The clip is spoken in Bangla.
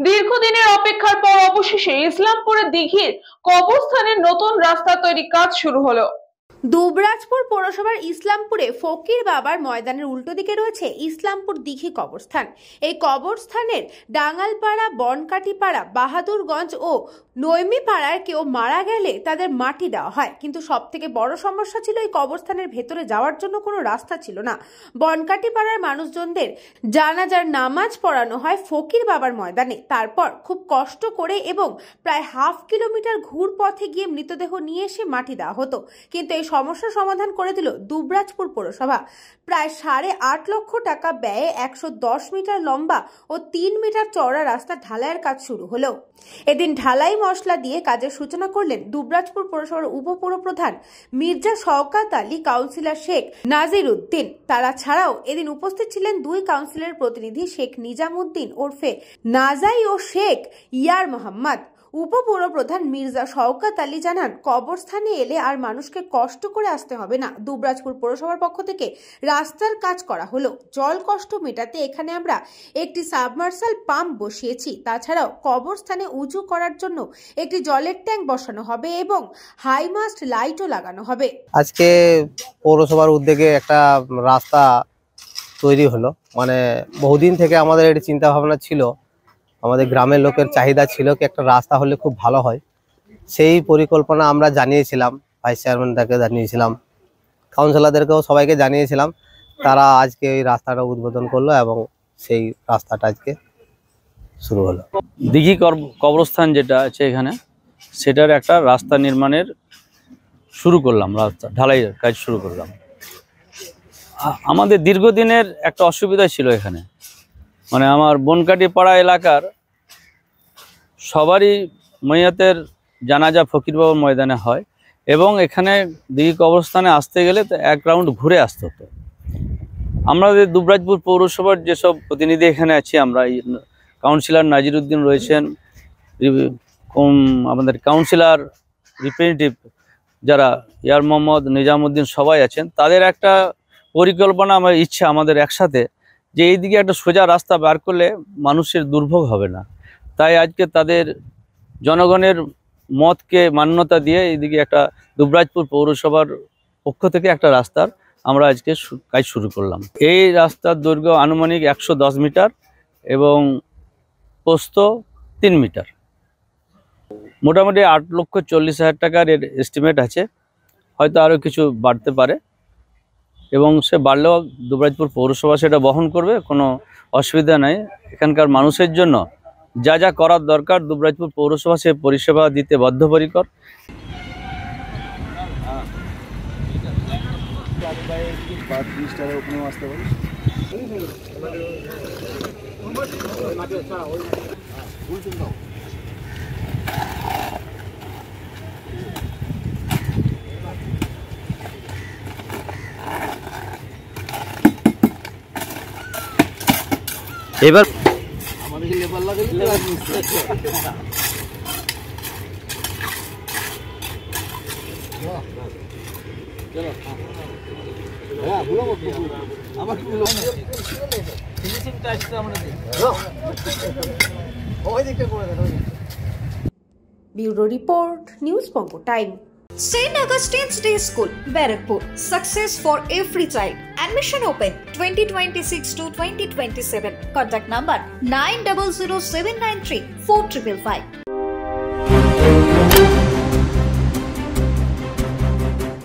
দীর্ঘদিনের অপেক্ষার পর অবশেষে ইসলামপুরের দিঘির কবরস্থানের নতুন রাস্তা তৈরি কাজ শুরু হলো। দুবরাজপুর পৌরসভার ইসলামপুরে ফকির বাবার ময়দানের উল্টো দিকে রয়েছে ইসলামপুর দিঘি কবরস্থান। এই কবরস্থানের ডাঙ্গালপাড়া, বনকাটিপাড়া, বাহাদুরগঞ্জ ও নৈমিপাড়ার কেউ মারা গেলে তাদের মাটি দেওয়া হয়, কিন্তু সব থেকে বড় সমস্যা ছিল এই কবরস্থানের ভেতরে যাওয়ার জন্য কোনো রাস্তা ছিল না। বনকাটিপাড়ার মানুষজনদের জানাজার নামাজ পড়ানো হয় ফকির বাবার ময়দানে, তারপর খুব কষ্ট করে এবং প্রায় হাফ কিলোমিটার ঘুর পথে গিয়ে মৃতদেহ নিয়ে এসে মাটি দেওয়া হতো। কিন্তু এই সমস্যার সমাধান করে দিল দুবরাজপুর পৌরসভা। প্রায় 8.5 লক্ষ টাকা ব্যয়ে 110 মিটার লম্বা ও 3 মিটার চওড়া রাস্তা ঢালাইয়ের কাজ শুরু হলো। এদিন ঢালাই মশলা দিয়ে কাজের সূচনা করলেন দুবরাজপুর পৌরসভার উপপৌরপ্রধান মির্জা শওকাত আলী, কাউন্সিলর শেখ নাজির উদ্দিন। তারা ছাড়াও এদিন উপস্থিত ছিলেন 2 কাউন্সিলরের প্রতিনিধি, শেখ নিজামুদ্দিন ওরফে নাজাই ও শেখ ইয়ার মোহাম্মদ। উপপৌরপ্রধান মির্জা শওকাত আলী জানান, কবরস্থানে এলে আর মানুষকে কষ্ট করে আসতে হবে না। দুবরাজপুর পৌরসভার পক্ষ থেকে রাস্তার কাজ করা হলো। জল কষ্ট মেটাতে এখানে আমরা একটি সাবমার্সাল পাম্প বসিয়েছি। তাছাড়াও কবরস্থানে উঁচু করার জন্য একটি জলের ট্যাঙ্ক বসানো হবে এবং হাইমাস্ট লাইটও লাগানো হবে। আজকে পৌরসভার উদ্যোগে একটা রাস্তা তৈরি হলো। মানে বহুদিন থেকে আমাদের এটি চিন্তা ভাবনা ছিল, আমাদের গ্রামের লোকের চাহিদা ছিল কি একটা রাস্তা হলে খুব ভালো হয়। সেই পরিকল্পনা আমরা জানিয়েছিলাম, ভাইস চেয়ারম্যানটাকে জানিয়েছিলাম, কাউন্সিলরদেরকেও সবাইকে জানিয়েছিলাম। তারা আজকে এই রাস্তাটা উদ্বোধন করলো এবং সেই রাস্তাটা আজকে শুরু হলো। দিঘি কবরস্থান যেটা আছে এখানে, সেটার একটা রাস্তা নির্মাণের শুরু করলাম, রাস্তা ঢালাইয়ের কাজ শুরু করলাম। আমাদের দীর্ঘদিনের একটা অসুবিধা ছিল এখানে, মানে আমার বনকাটিপাড়া এলাকার সবারই মৈয়াতের জানাজা ফকির বাবার ময়দানে হয় এবং এখানে দিঘি কবরস্থানে আসতে গেলে তো 1 রাউন্ড ঘুরে আসতে হতো। আমাদের দুবরাজপুর পৌরসভার যেসব প্রতিনিধি এখানে আছি, আমরা কাউন্সিলর নাজির উদ্দিন রয়েছেন, আমাদের কাউন্সিলর রিপ্রেজেন্টেটিভ যারা ইয়ার মোহাম্মদ, নিজামুদ্দিন সবাই আছেন। তাদের একটা পরিকল্পনা, আমার ইচ্ছা আমাদের একসাথে যে এইদিকে একটা সোজা রাস্তা বার করলে মানুষের দুর্ভোগ হবে না। তাই আজকে তাদের জনগণের মতকে মান্যতা দিয়ে এইদিকে একটা দুবরাজপুর পৌরসভার পক্ষ থেকে একটা রাস্তার আমরা আজকে কাজ শুরু করলাম। এই রাস্তার দৈর্ঘ্য আনুমানিক 110 মিটার এবং প্রস্থ 3 মিটার। মোটামুটি 8,40,000 টাকার এর এস্টিমেট আছে, হয়তো আরও কিছু বাড়তে পারে এবং সে বাড়লেও দুবরাজপুর পৌরসভা সেটা বহন করবে, কোনো অসুবিধা নাই। এখানকার মানুষের জন্য যা যা করার দরকার দুবরাজপুর পৌরসভা সে পরিষেবা দিতে বদ্ধপরিকর। এবার ব্যুরো রিপোর্ট, নিউজ পঙ্গ time. St. Augustine's Day School, Barakpur. Success for every child. Admission open 2026 to 2027. Contact number 900793 4555.